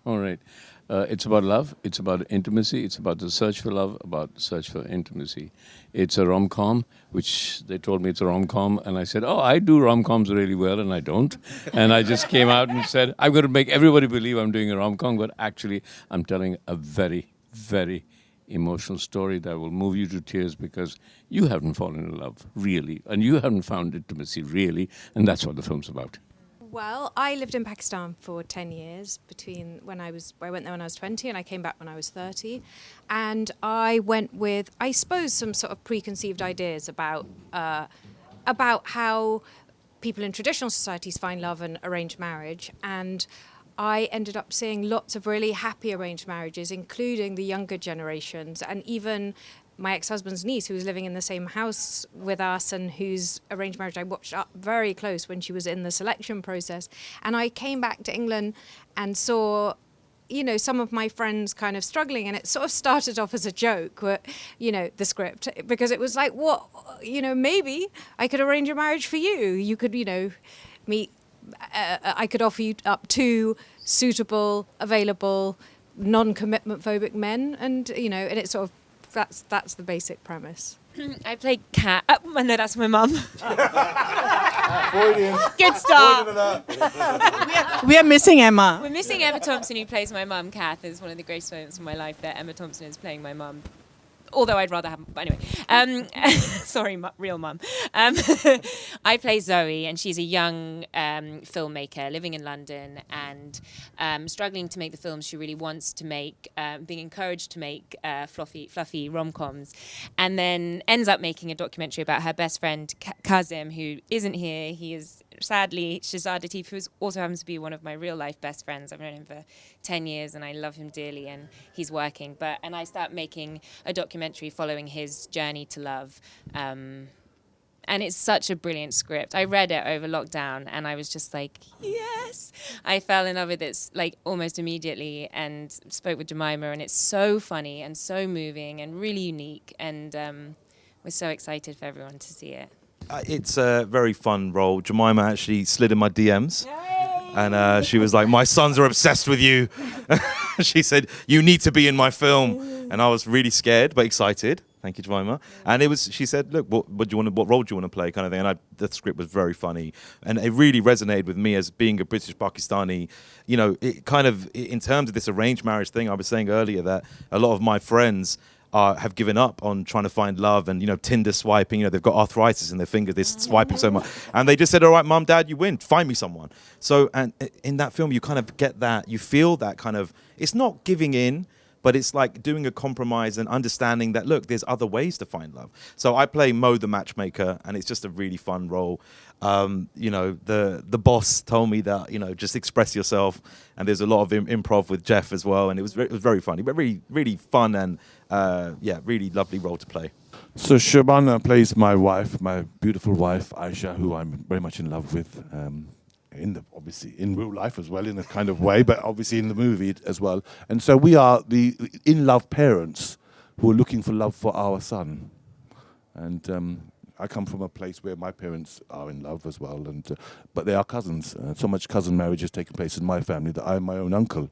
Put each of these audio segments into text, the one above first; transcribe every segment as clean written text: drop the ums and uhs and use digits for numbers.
All right. It's about love. It's about intimacy. It's about the search for love, about the search for intimacy. It's a rom-com, which they told me it's a rom-com. And I said, oh, I do rom-coms really well, and I don't. And I just came out and said, I'm going to make everybody believe I'm doing a rom-com, but actually I'm telling a very, very emotional story that will move you to tears because you haven't fallen in love, really. And you haven't found intimacy, really. And that's what the film's about. Well, I lived in Pakistan for 10 years between I went there when I was 20 and I came back when I was 30. And I went with, I suppose, some sort of preconceived ideas about how people in traditional societies find love and arranged marriage. And I ended up seeing lots of really happy arranged marriages, including the younger generations and even my ex-husband's niece, who was living in the same house with us and whose arranged marriage I watched up very close when she was in the selection process. And I came back to England and saw, some of my friends kind of struggling, and it sort of started off as a joke, the script, because it was like, what, maybe I could arrange a marriage for you. You could, meet, I could offer you up to suitable, available, non-commitment phobic men, and, and it sort of, that's the basic premise. I play Kat. Oh, no, that's my mum. Freudian. Good start. We are missing Emma. We're missing Emma Thompson, who plays my mum. Kath is one of the greatest moments of my life that Emma Thompson is playing my mum. Although I'd rather have, but anyway, sorry, real mum. I play Zoe, and she's a young filmmaker living in London and struggling to make the films she really wants to make, being encouraged to make fluffy rom-coms, and then ends up making a documentary about her best friend Kazim, who isn't here. He is sadly Shahzad Latif, who also happens to be one of my real life best friends. I've known him for 10 years and I love him dearly, and he's working. And I start making a documentary following his journey to love. And it's such a brilliant script. I read it over lockdown and I was just like, yes! I fell in love with it like almost immediately and spoke with Jemima, and it's so funny and so moving and really unique, and we're so excited for everyone to see it. It's a very fun role. Jemima actually slid in my DMs. And she was like, my sons are obsessed with you. She said, you need to be in my film. And I was really scared, but excited. Thank you, Jemima. And she said, look, what role do you want to play, kind of thing. And the script was very funny. And it really resonated with me as being a British Pakistani. It kind of, in terms of this arranged marriage thing, I was saying earlier that a lot of my friends have given up on trying to find love, and Tinder swiping. They've got arthritis in their fingers. They're swiping so much, and they just said, "All right, mum, dad, you win. Find me someone." So, and in that film, you kind of get that. You feel that kind of. It's not giving in, but it's like doing a compromise and understanding that look, there's other ways to find love. So I play Mo, the matchmaker, and it's just a really fun role. The boss told me that just express yourself, and there's a lot of improv with Jeff as well, and it was very funny, but really really fun, and really lovely role to play. So Shabana plays my wife, my beautiful wife Aisha, who I'm very much in love with, obviously in real life as well, in a kind of way, but obviously in the movie as well. And so we are the in-love parents who are looking for love for our son. And I come from a place where my parents are in love as well, but they are cousins. So much cousin marriage has taken place in my family that I am my own uncle.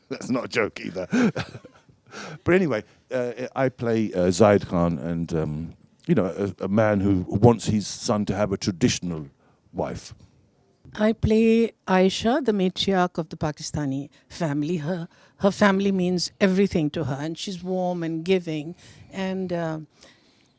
That's not a joke either. But anyway, I play Zaid Khan, and a man who wants his son to have a traditional wife. I play Aisha, the matriarch of the Pakistani family. Her family means everything to her, and she's warm and giving, and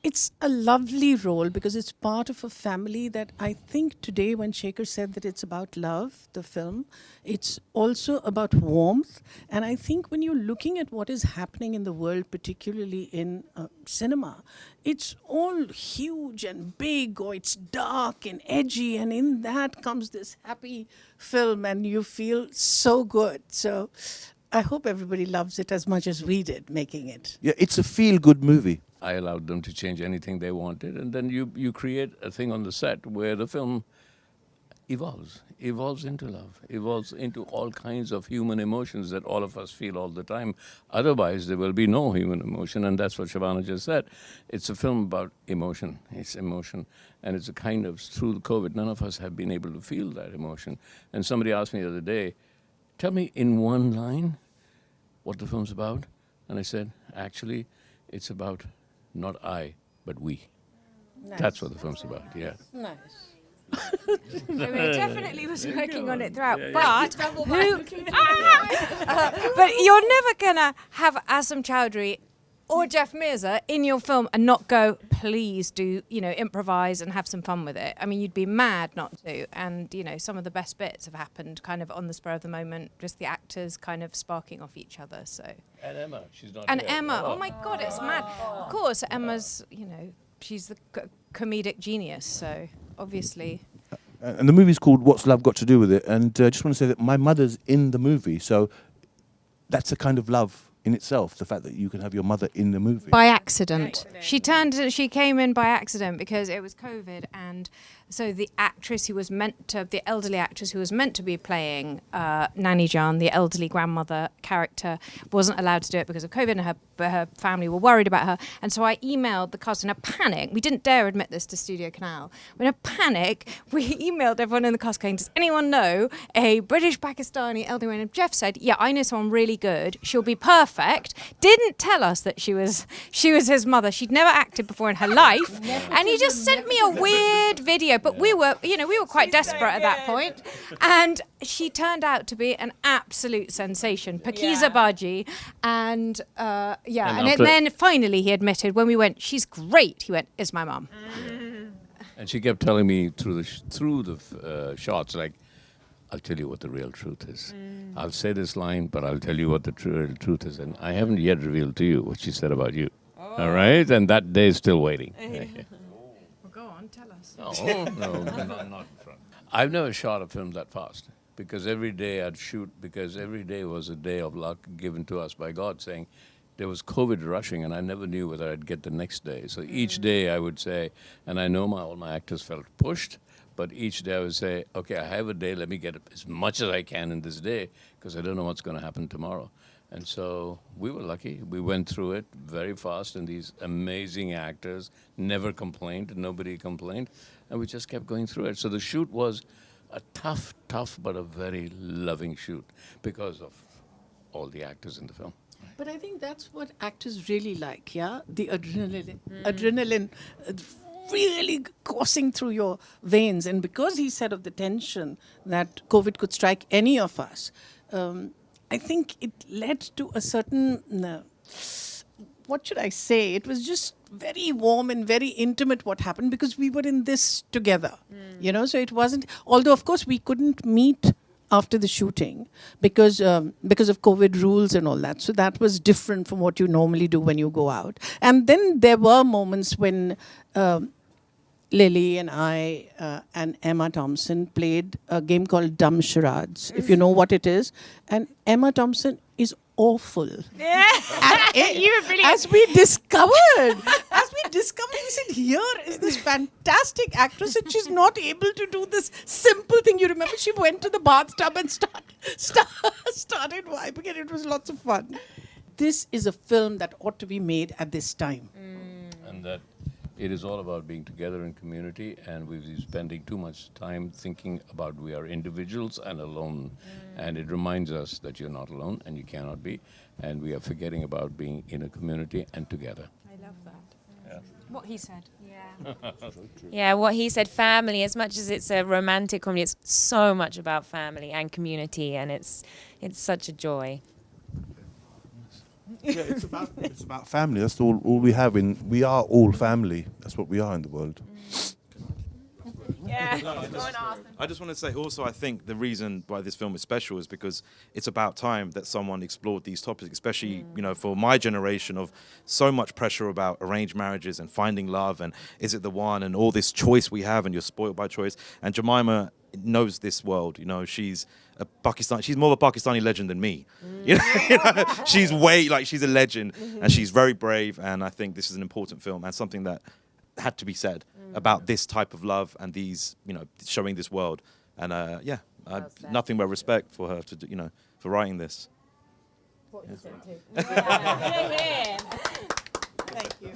it's a lovely role because it's part of a family that I think today, when Shekhar said that it's about love, the film, it's also about warmth. And I think when you're looking at what is happening in the world, particularly in cinema, it's all huge and big, or it's dark and edgy, and in that comes this happy film, and you feel so good. So I hope everybody loves it as much as we did making it. Yeah, it's a feel-good movie. I allowed them to change anything they wanted, and then you create a thing on the set where the film evolves into love, evolves into all kinds of human emotions that all of us feel all the time. Otherwise, there will be no human emotion, and that's what Shabana just said. It's a film about emotion. It's emotion, and it's a kind of, through the COVID, none of us have been able to feel that emotion. And somebody asked me the other day, tell me in one line what the film's about. And I said, actually, it's about not I, but we. Nice. That's what the film's about, yeah. Nice. I mean, it definitely was working on it throughout. Yeah, But but you're never gonna have Azam Chowdhury or Jeff Mirza in your film and not go, please do, improvise and have some fun with it. I mean, you'd be mad not to. And, some of the best bits have happened kind of on the spur of the moment, just the actors kind of sparking off each other. So. And Emma, she's not And here. Emma, oh my God, it's mad. Of course, Emma's, she's the comedic genius. So obviously. And the movie's called What's Love Got to Do with It? And I just want to say that my mother's in the movie, so that's a kind of love in itself, the fact that you can have your mother in the movie. By accident. She came in by accident because it was COVID, and so the elderly actress who was meant to be playing Nani Jan, the elderly grandmother character, wasn't allowed to do it because of COVID, and her family were worried about her. And so I emailed the cast in a panic. We didn't dare admit this to Studio Canal. In a panic, we emailed everyone in the cast going, does anyone know a British Pakistani elderly woman? And Jeff said, yeah, I know someone really good. She'll be perfect. Didn't tell us that she was his mother. She'd never acted before in her life. And he just sent me a weird video. But we were quite desperate at that point. And she turned out to be an absolute sensation. Pakiza Baji. And then finally he admitted when we went, she's great. He went, is my mum. And she kept telling me through the shots, like, I'll tell you what the real truth is. I'll say this line, but I'll tell you what the real truth is. And I haven't yet revealed to you what she said about you. All right? And that day is still waiting. Well, go on, tell us. No, not in front. I've never shot a film that fast because every day I'd shoot, because every day was a day of luck given to us by God, saying there was COVID rushing and I never knew whether I'd get the next day. So each day I would say, and I know all my actors felt pushed, but each day I would say, okay, I have a day, let me get as much as I can in this day because I don't know what's going to happen tomorrow. And so we were lucky. We went through it very fast, and these amazing actors never complained, nobody complained, and we just kept going through it. So the shoot was a tough, but a very loving shoot because of all the actors in the film. But I think that's what actors really like, yeah? The adrenaline really coursing through your veins. And because he said of the tension that COVID could strike any of us, I think it led to a certain, what should I say? It was just very warm and very intimate what happened because we were in this together, so it wasn't, although of course we couldn't meet after the shooting because of COVID rules and all that. So that was different from what you normally do when you go out. And then there were moments when Lily and I and Emma Thompson played a game called Dumb Charades, if you know what it is. And Emma Thompson is awful. Yeah. You were brilliant. As we discovered, we said, here is this fantastic actress and she's not able to do this simple thing. You remember she went to the bathtub and started wiping and it was lots of fun. This is a film that ought to be made at this time. And that it is all about being together in community, and we've been spending too much time thinking about we are individuals and alone. And it reminds us that you're not alone and you cannot be, and we are forgetting about being in a community and together. I love that. Yeah. What he said. Yeah. Yeah, what he said, family, as much as it's a romantic comedy, it's so much about family and community, and it's such a joy. Yeah, it's about family. That's all we have we are all family. That's what we are in the world. Yeah. I just want to say also, I think the reason why this film is special is because it's about time that someone explored these topics, especially, for my generation of so much pressure about arranged marriages and finding love and is it the one and all this choice we have and you're spoiled by choice. And Jemima knows this world, she's she's more of a Pakistani legend than me. She's she's a legend and she's very brave, and I think this is an important film and something that had to be said about this type of love and these, showing this world. And nothing but respect for her to for writing this. What he said too. Yeah. Thank you.